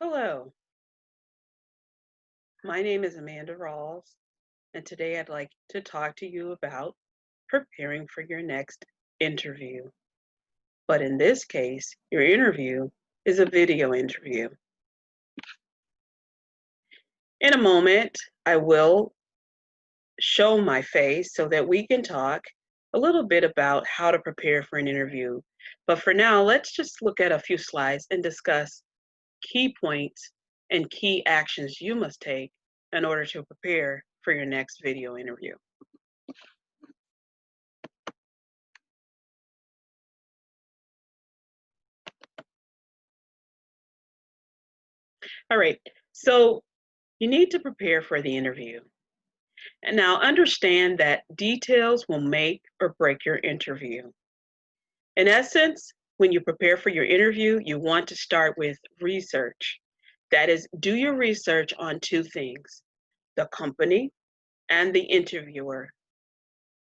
Hello, my name is Amanda Rawls, and today I'd like to talk to you about preparing for your next interview. But in this case, your interview is a video interview. In a moment, I will show my face so that we can talk a little bit about how to prepare for an interview. But for now, let's just look at a few slides and discuss key points and key actions you must take in order to prepare for your next video interview. All right, so you need to prepare for the interview. And now understand that details will make or break your interview. In essence, when you prepare for your interview, you want to start with research. That is, do your research on two things, the company and the interviewer.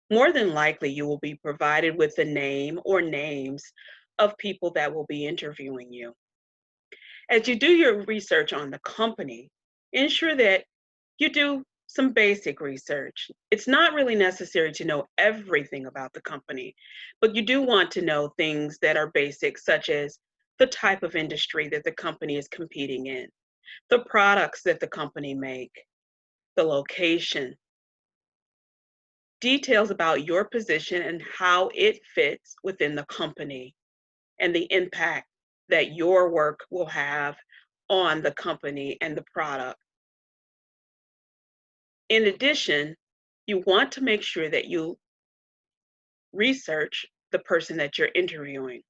More than likely, you will be provided with the name or names of people that will be interviewing you. As you do your research on the company, ensure that you do some basic research. It's not really necessary to know everything about the company, but you do want to know things that are basic, such as the type of industry that the company is competing in, the products that the company make, the location, details about your position and how it fits within the company, and the impact that your work will have on the company and the product. In addition, you want to make sure that you research the person that you're interviewing.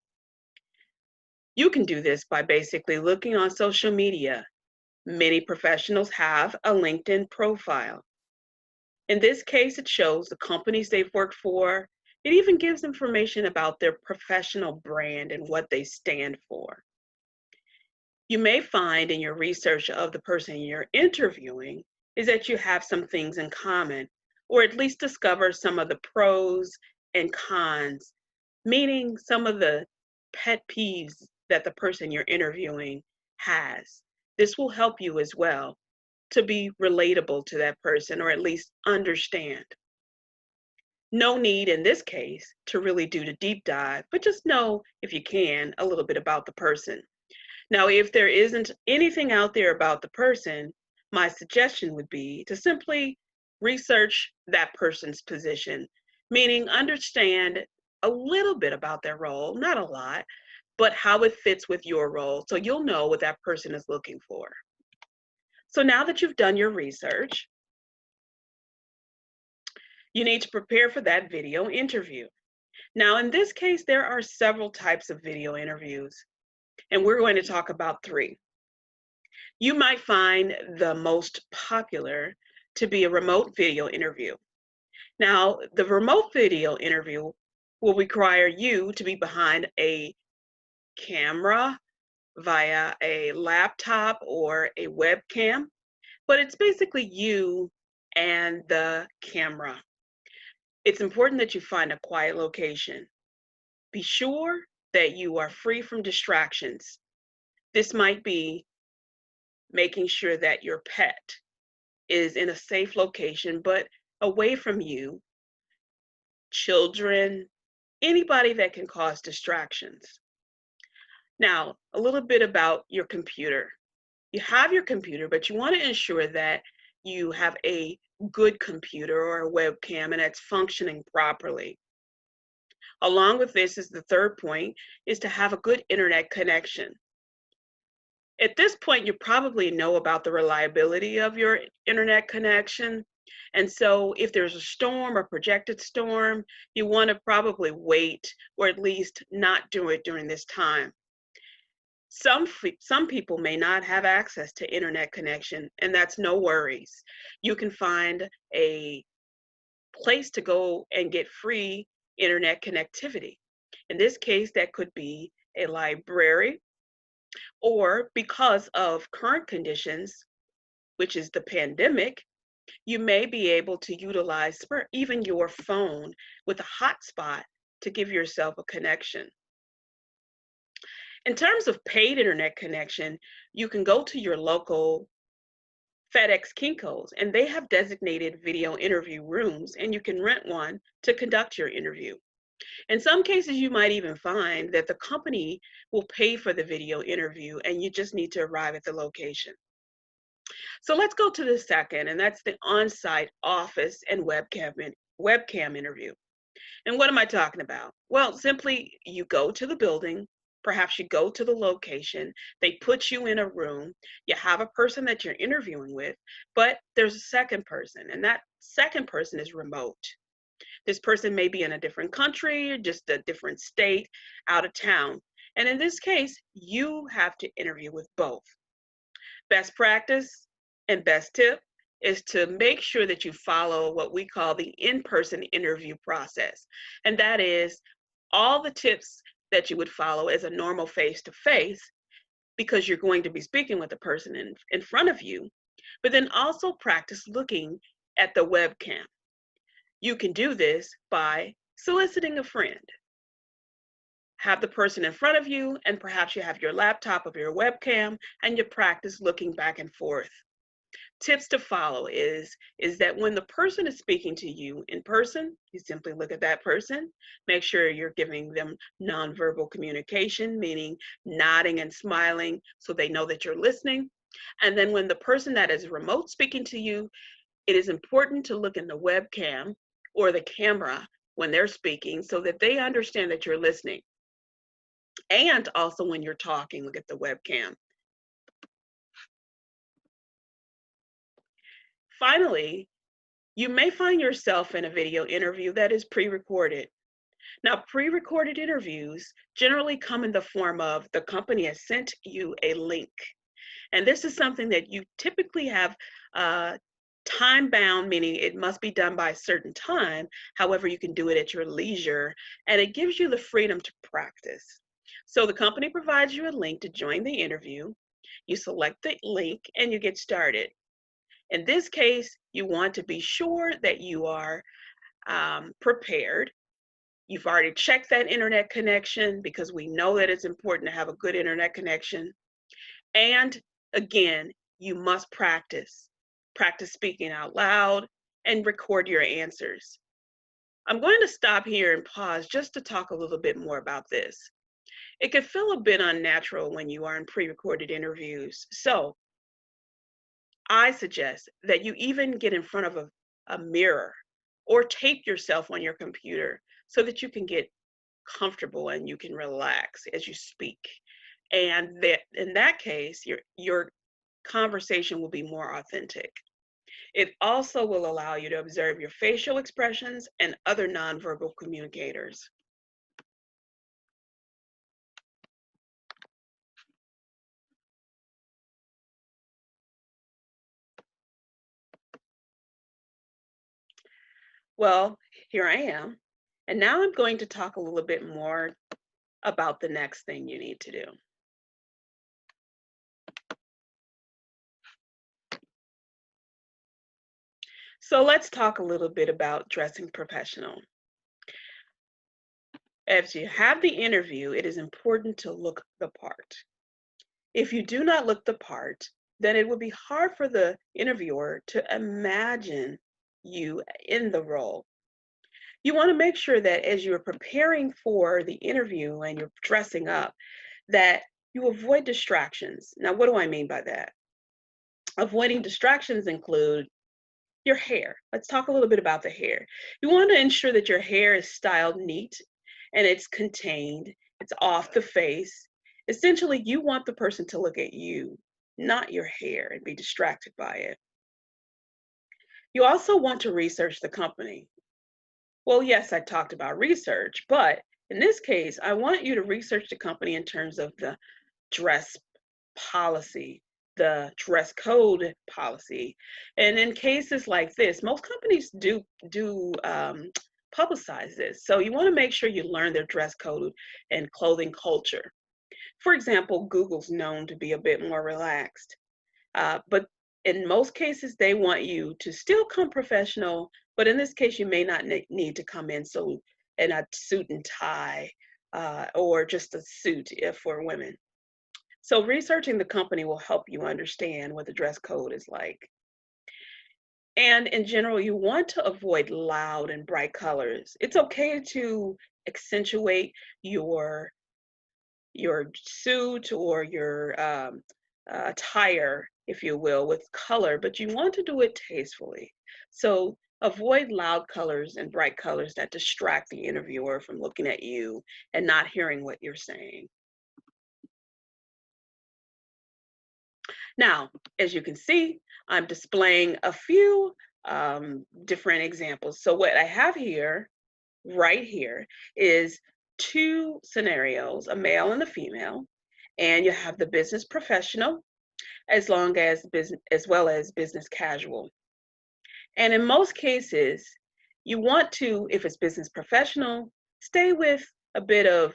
You can do this by basically looking on social media. Many professionals have a LinkedIn profile. In this case, it shows the companies they've worked for. It even gives information about their professional brand and what they stand for. You may find in your research of the person you're interviewing is that you have some things in common, or at least discover some of the pros and cons, meaning some of the pet peeves that the person you're interviewing has. This will help you as well to be relatable to that person or at least understand. No need in this case to really do the deep dive, but just know, if you can, a little bit about the person. Now, if there isn't anything out there about the person, my suggestion would be to simply research that person's position, meaning understand a little bit about their role, not a lot, but how it fits with your role so you'll know what that person is looking for. So now that you've done your research, you need to prepare for that video interview. Now, in this case, there are several types of video interviews, and we're going to talk about three. You might find the most popular to be a remote video interview. Now, the remote video interview will require you to be behind a camera via a laptop or a webcam, but it's basically you and the camera. It's important that you find a quiet location. Be sure that you are free from distractions. This might be making sure that your pet is in a safe location, but away from you, children, anybody that can cause distractions. Now, a little bit about your computer. You have your computer, but you want to ensure that you have a good computer or a webcam and it's functioning properly. Along with this is the third point, is to have a good internet connection. At this point, you probably know about the reliability of your internet connection. And so if there's a storm or projected storm, you want to probably wait or at least not do it during this time. Some people may not have access to internet connection, and that's no worries. You can find a place to go and get free internet connectivity. In this case, that could be a library, or because of current conditions, which is the pandemic, you may be able to utilize even your phone with a hotspot to give yourself a connection. In terms of paid internet connection, you can go to your local FedEx Kinko's, and they have designated video interview rooms, and you can rent one to conduct your interview. In some cases, you might even find that the company will pay for the video interview, and you just need to arrive at the location. So let's go to the second, and that's the on-site office and webcam interview. And what am I talking about? Well, simply you go to the building, perhaps you go to the location, they put you in a room, you have a person that you're interviewing with, but there's a second person, and that second person is remote. This person may be in a different country, just a different state, out of town. And in this case, you have to interview with both. Best practice and best tip is to make sure that you follow what we call the in-person interview process. And that is all the tips that you would follow as a normal face-to-face, because you're going to be speaking with the person in front of you, but then also practice looking at the webcam. You can do this by soliciting a friend. Have the person in front of you, and perhaps you have your laptop of your webcam, and you practice looking back and forth. Tips to follow is that when the person is speaking to you in person, you simply look at that person, make sure you're giving them nonverbal communication, meaning nodding and smiling so they know that you're listening. And then when the person that is remote speaking to you, it is important to look in the webcam or the camera when they're speaking so that they understand that you're listening. And also when you're talking, look at the webcam. Finally, you may find yourself in a video interview that is pre-recorded. Now, pre-recorded interviews generally come in the form of the company has sent you a link. And this is something that you typically have time bound, meaning it must be done by a certain time. However, you can do it at your leisure, and it gives you the freedom to practice. So the company provides you a link to join the interview. You select the link and you get started. In this case, you want to be sure that you are prepared. You've already checked that internet connection, because we know that it's important to have a good internet connection. And again, you must practice. Practice speaking out loud and record your answers. I'm going to stop here and pause just to talk a little bit more about this. It can feel a bit unnatural when you are in pre-recorded interviews. So I suggest that you even get in front of a mirror or tape yourself on your computer so that you can get comfortable and you can relax as you speak. And that in that case, your conversation will be more authentic. It also will allow you to observe your facial expressions and other nonverbal communicators. Well, here I am. And now I'm going to talk a little bit more about the next thing you need to do. So let's talk a little bit about dressing professional. As you have the interview, it is important to look the part. If you do not look the part, then it will be hard for the interviewer to imagine you in the role. You want to make sure that as you're preparing for the interview and you're dressing up, that you avoid distractions. Now, what do I mean by that? Avoiding distractions include your hair. Let's talk a little bit about the hair. You want to ensure that your hair is styled neat and it's contained, it's off the face. Essentially, you want the person to look at you, not your hair, and be distracted by it. You also want to research the company. Well, yes, I talked about research, but in this case, I want you to research the company in terms of the dress policy, the dress code policy. And in cases like this, most companies do publicize this. So you want to make sure you learn their dress code and clothing culture. For example, Google's known to be a bit more relaxed, but in most cases, they want you to still come professional, but in this case, you may not need to come in in a suit and tie or just a suit if for women. So researching the company will help you understand what the dress code is like. And in general, you want to avoid loud and bright colors. It's okay to accentuate your your suit or your attire, if you will, with color, but you want to do it tastefully. So avoid loud colors and bright colors that distract the interviewer from looking at you and not hearing what you're saying. Now, as you can see, I'm displaying a few different examples. So what I have here, right here, is two scenarios, a male and a female, and you have the business professional as well as business casual. And in most cases, you want to, if it's business professional, stay with a bit of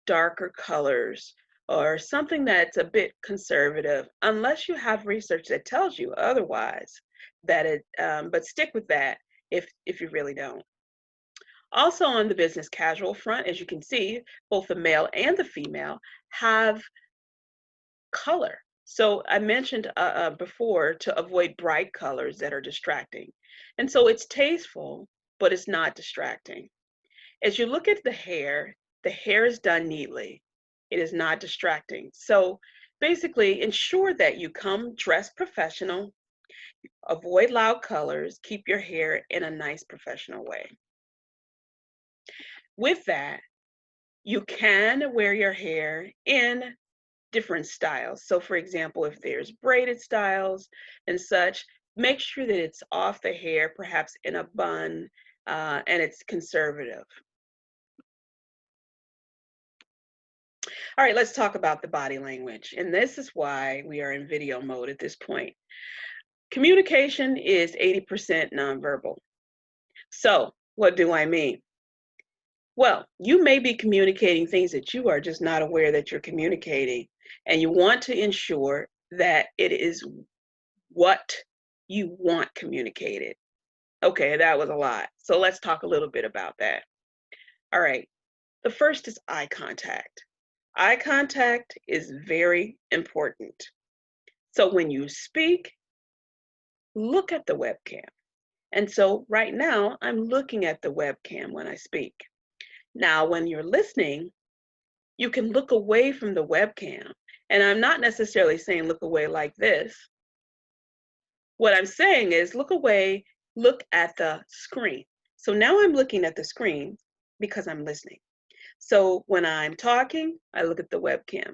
darker colors or something that's a bit conservative, unless you have research that tells you otherwise. But stick with that if you really don't. Also on the business casual front, as you can see, both the male and the female have color. So I mentioned before to avoid bright colors that are distracting. And so it's tasteful, but it's not distracting. As you look at the hair is done neatly. It is not distracting. So basically ensure that you come dressed professional, avoid loud colors, keep your hair in a nice professional way. With that, you can wear your hair in different styles. So for example, if there's braided styles and such, make sure that it's off the hair, perhaps in a bun, and it's conservative. All right, let's talk about the body language. And this is why we are in video mode at this point. Communication is 80% nonverbal. So what do I mean? Well, you may be communicating things that you are just not aware that you're communicating, and you want to ensure that it is what you want communicated. Okay, that was a lot. So let's talk a little bit about that. All right, the first is eye contact. Eye contact is very important. So when you speak, look at the webcam. And so right now, I'm looking at the webcam when I speak. Now, when you're listening, you can look away from the webcam. And I'm not necessarily saying look away like this. What I'm saying is look away, look at the screen. So now I'm looking at the screen because I'm listening. So when I'm talking, I look at the webcam.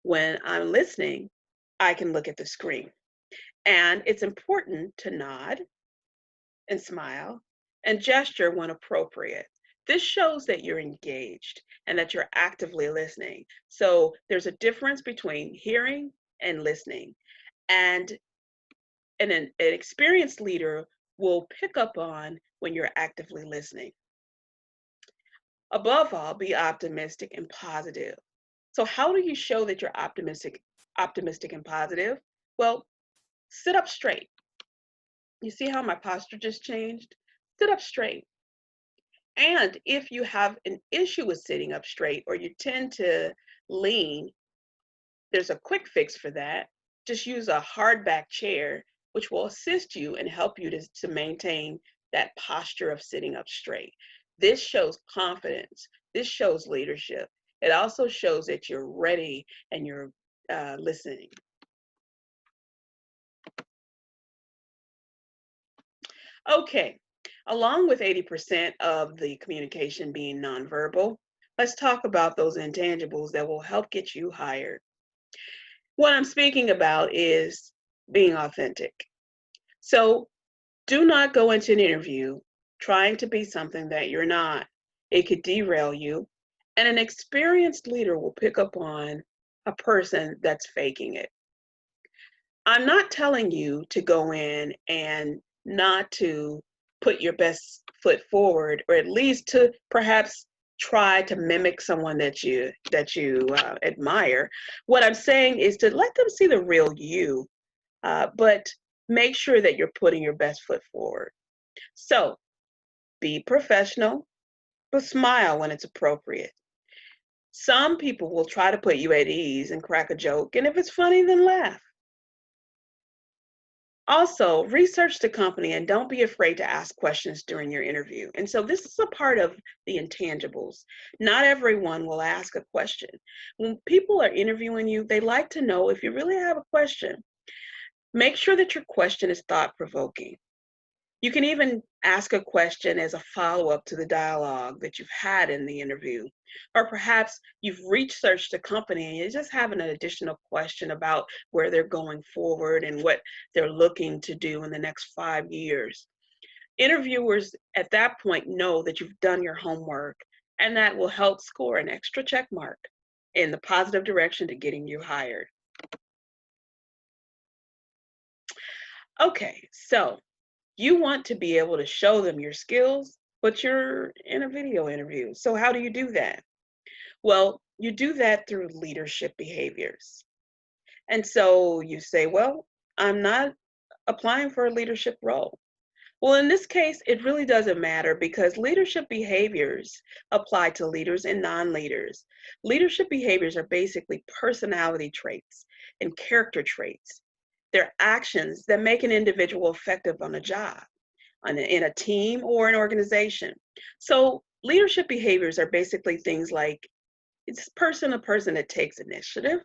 When I'm listening, I can look at the screen. And it's important to nod and smile and gesture when appropriate. This shows that you're engaged and that you're actively listening. So there's a difference between hearing and listening. And an experienced leader will pick up on when you're actively listening. Above all, be optimistic and positive. So how do you show that you're optimistic and positive? Well, sit up straight. You see how my posture just changed? Sit up straight. And if you have an issue with sitting up straight or you tend to lean, there's a quick fix for that. Just use a hard back chair, which will assist you and help you to maintain that posture of sitting up straight. This shows confidence. This shows leadership. It also shows that you're ready and you're listening. Okay, along with 80% of the communication being nonverbal, let's talk about those intangibles that will help get you hired. What I'm speaking about is being authentic. So do not go into an interview trying to be something that you're not. It could derail you, and an experienced leader will pick up on a person that's faking it. I'm not telling you to go in and not to put your best foot forward, or at least to perhaps try to mimic someone that you admire. What I'm saying is to let them see the real you, but make sure that you're putting your best foot forward. So be professional, but smile when it's appropriate. Some people will try to put you at ease and crack a joke, and if it's funny, then laugh. Also, research the company and don't be afraid to ask questions during your interview. And so, this is a part of the intangibles. Not everyone will ask a question. When people are interviewing you, they like to know if you really have a question. Make sure that your question is thought provoking. You can even ask a question as a follow up to the dialogue that you've had in the interview. Or perhaps you've researched the company and you just have an additional question about where they're going forward and what they're looking to do in the next 5 years. Interviewers at that point know that you've done your homework, and that will help score an extra check mark in the positive direction to getting you hired. Okay, so you want to be able to show them your skills, but you're in a video interview. So, how do you do that? Well, you do that through leadership behaviors. And so you say, well, I'm not applying for a leadership role. Well, in this case, it really doesn't matter because leadership behaviors apply to leaders and non leaders. Leadership behaviors are basically personality traits and character traits. They're actions that make an individual effective on a job, in a team, or an organization. So, leadership behaviors are basically things like, it's person a person that takes initiative?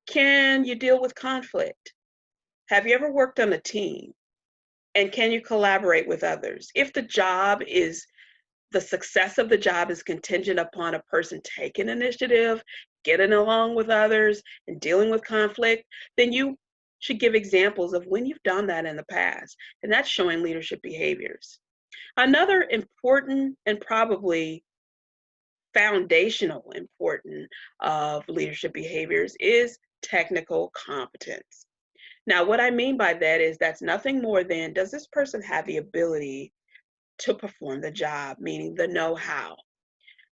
Can you deal with conflict? Have you ever worked on a team? And can you collaborate with others? If the success of the job is contingent upon a person taking initiative, getting along with others, and dealing with conflict, then you should give examples of when you've done that in the past. And that's showing leadership behaviors. Another important and probably foundational important of leadership behaviors is technical competence. Now, what I mean by that is that's nothing more than, does this person have the ability to perform the job, meaning the know-how?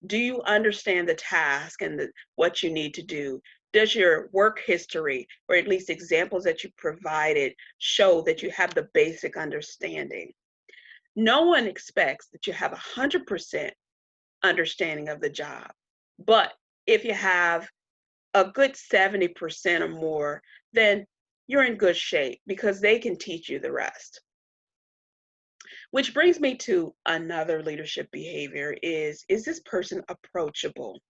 Do you understand the task and what you need to do? Does your work history, or at least examples that you provided, show that you have the basic understanding? No one expects that you have 100% understanding of the job, but if you have a good 70% or more, then you're in good shape because they can teach you the rest. Which brings me to another leadership behavior is this person approachable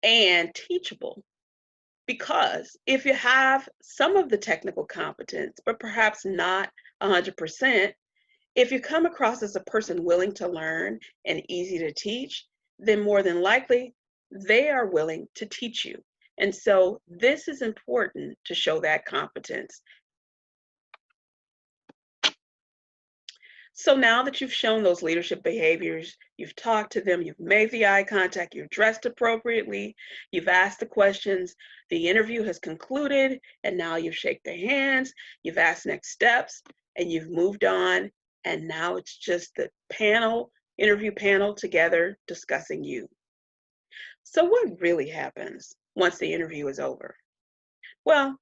and teachable? Because if you have some of the technical competence, but perhaps not 100%, if you come across as a person willing to learn and easy to teach, then more than likely they are willing to teach you. And so this is important to show that competence. So now that you've shown those leadership behaviors, you've talked to them, you've made the eye contact, you've dressed appropriately, you've asked the questions, the interview has concluded, and now you've shaken their hands, you've asked next steps, and you've moved on, and now it's just the interview panel together discussing you. So what really happens once the interview is over? Well,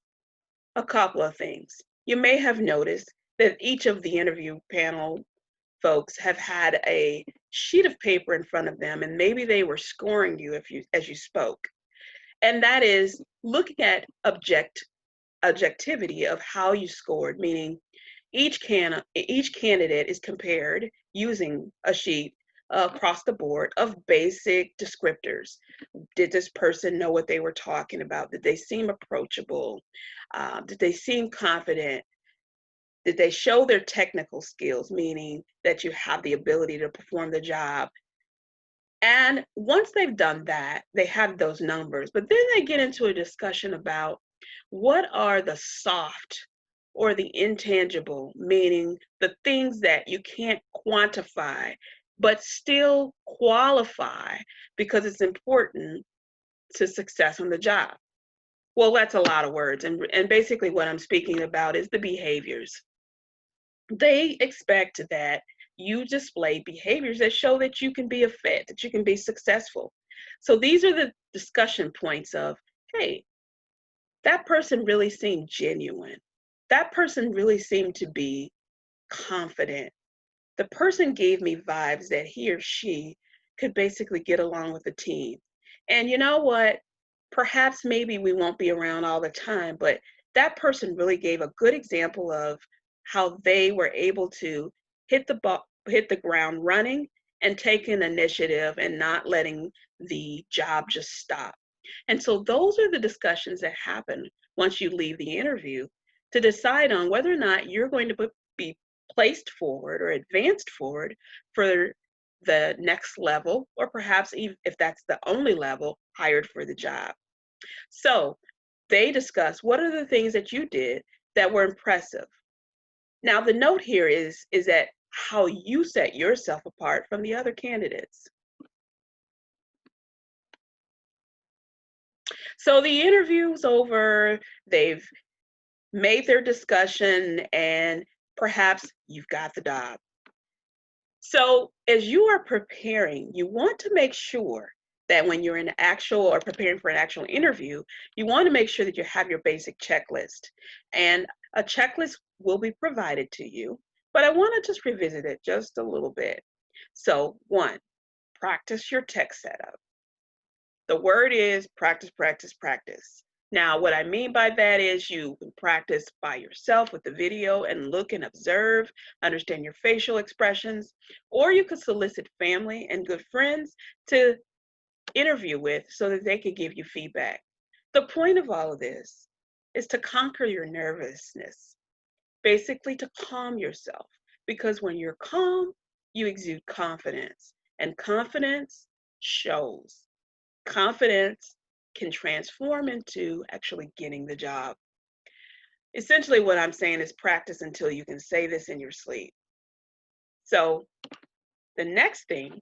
a couple of things. You may have noticed that each of the interview panel folks have had a sheet of paper in front of them, and maybe they were scoring you as you spoke. And that is looking at objectivity of how you scored, meaning each candidate is compared using a sheet across the board of basic descriptors. Did this person know what they were talking about? Did they seem approachable? Did they seem confident? Did they show their technical skills, meaning that you have the ability to perform the job? And once they've done that, they have those numbers, but then they get into a discussion about what are the soft or the intangible, meaning the things that you can't quantify, but still qualify because it's important to success on the job. Well, that's a lot of words. And basically what I'm speaking about is the behaviors. They expect that you display behaviors that show that you can be a fit, that you can be successful. So these are the discussion points of, hey, that person really seemed genuine. That person really seemed to be confident. The person gave me vibes that he or she could basically get along with the team. And you know what? Perhaps maybe we won't be around all the time, but that person really gave a good example of how they were able to hit the ground running and take an initiative and not letting the job just stop. And so those are the discussions that happen once you leave the interview to decide on whether or not you're going to be placed forward or advanced forward for the next level, or perhaps even if that's the only level, hired for the job. So they discuss what are the things that you did that were impressive. Now the note here is that how you set yourself apart from the other candidates. So the interview's over, they've made their discussion, and perhaps you've got the job. So as you are preparing, you want to make sure that when you're in actual or preparing for an actual interview, you want to make sure that you have your basic checklist. And a checklist will be provided to you, but I want to just revisit it just a little bit. So one, practice your tech setup. The word is practice, practice, practice. Now, what I mean by that is you can practice by yourself with the video and look and observe, understand your facial expressions, or you could solicit family and good friends to interview with so that they could give you feedback. The point of all of this is to conquer your nervousness, basically to calm yourself, because when you're calm, you exude confidence, and confidence shows. Confidence can transform into actually getting the job. Essentially, what I'm saying is practice until you can say this in your sleep. So, the next thing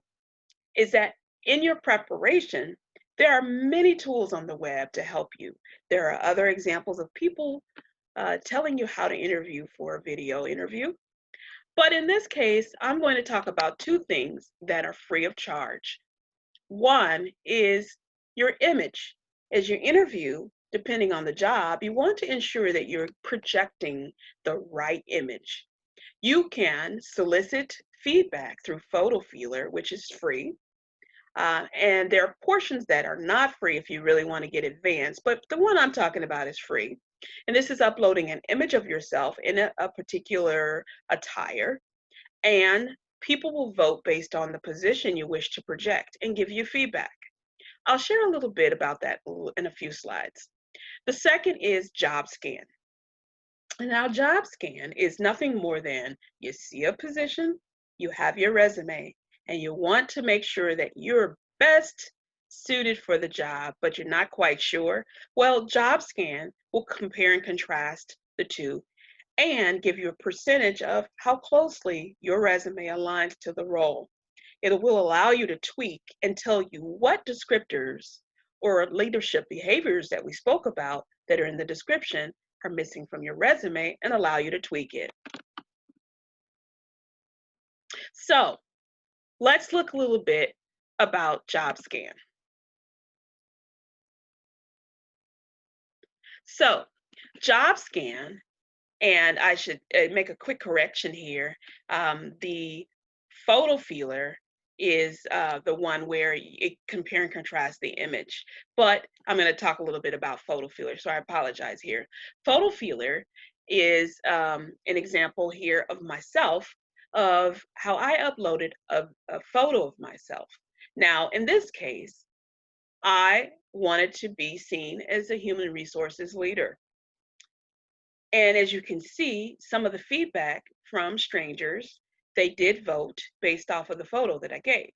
is that in your preparation, there are many tools on the web to help you. There are other examples of people telling you how to interview for a video interview. But in this case, I'm going to talk about two things that are free of charge. One is your image. As you interview, depending on the job, you want to ensure that you're projecting the right image. You can solicit feedback through Photo Feeler, which is free. And there are portions that are not free if you really want to get advanced, but the one I'm talking about is free. And this is uploading an image of yourself in a particular attire, and people will vote based on the position you wish to project and give you feedback. I'll share a little bit about that in a few slides. The second is job scan. Now, job scan is nothing more than you see a position, you have your resume, and you want to make sure that you're best suited for the job, but you're not quite sure. Well, job scan will compare and contrast the two and give you a percentage of how closely your resume aligns to the role. It will allow you to tweak and tell you what descriptors or leadership behaviors that we spoke about that are in the description are missing from your resume and allow you to tweak it. So let's look a little bit about job scan. So job scan, and I should make a quick correction here. The photo feeler is the one where it compare and contrast the image. But I'm going to talk a little bit about photo feeler, so I apologize here. Photo feeler is an example here of myself, of how I uploaded a photo of myself. Now, in this case, I wanted to be seen as a human resources leader. And as you can see, some of the feedback from strangers, they did vote based off of the photo that I gave.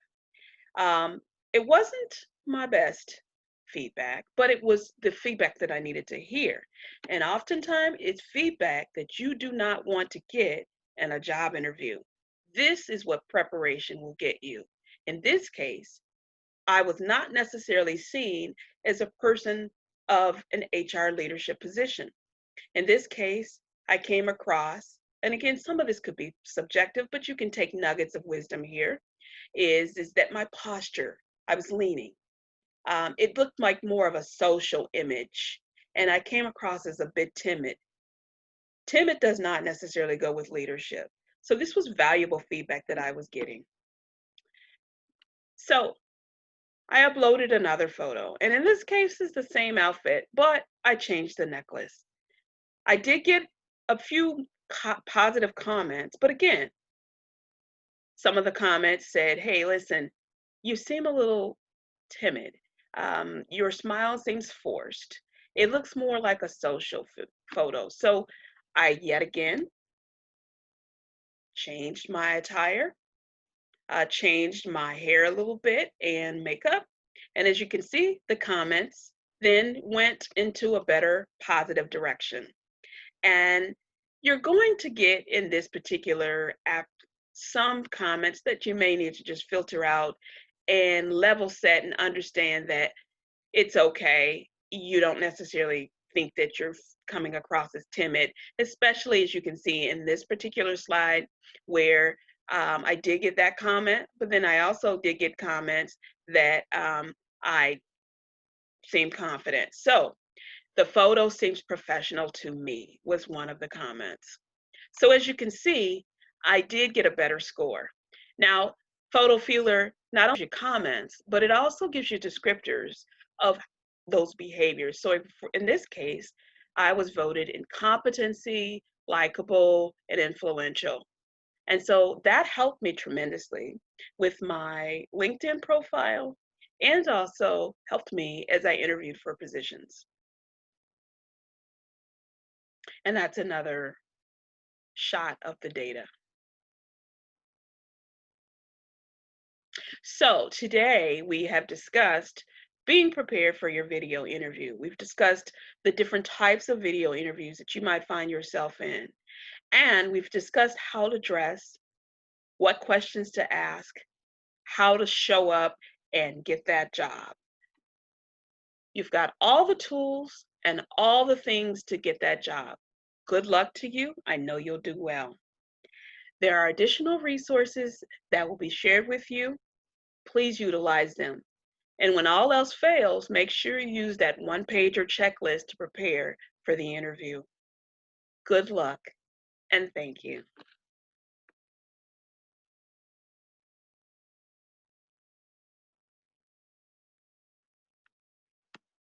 It wasn't my best feedback, but it was the feedback that I needed to hear. And oftentimes it's feedback that you do not want to get in a job interview. This is what preparation will get you. In this case, I was not necessarily seen as a person of an HR leadership position. In this case, I came across, and again, some of this could be subjective, but you can take nuggets of wisdom here, is that my posture, I was leaning. It looked like more of a social image, and I came across as a bit timid. Timid does not necessarily go with leadership. So this was valuable feedback that I was getting. So I uploaded another photo, and in this case, it's the same outfit, but I changed the necklace. I did get a few positive comments, but again, some of the comments said, "Hey, listen, you seem a little timid. Your smile seems forced. It looks more like a social photo." So I yet again changed my attire, changed my hair a little bit and makeup. And as you can see, the comments then went into a better positive direction. And you're going to get in this particular app some comments that you may need to just filter out and level set and understand that it's okay. You don't necessarily think that you're coming across as timid, especially as you can see in this particular slide where I did get that comment, but then I also did get comments that I seem confident. So the photo seems professional to me was one of the comments. So as you can see, I did get a better score. Now, Photo Feeler not only gives you comments, but it also gives you descriptors of those behaviors. So in this case, I was voted incompetency, likable, and influential. And so that helped me tremendously with my LinkedIn profile and also helped me as I interviewed for positions. And that's another shot of the data. So today we have discussed being prepared for your video interview. We've discussed the different types of video interviews that you might find yourself in. And we've discussed how to dress, what questions to ask, how to show up and get that job. You've got all the tools and all the things to get that job. Good luck to you. I know you'll do well. There are additional resources that will be shared with you. Please utilize them. And when all else fails, make sure you use that one-pager checklist to prepare for the interview. Good luck and thank you.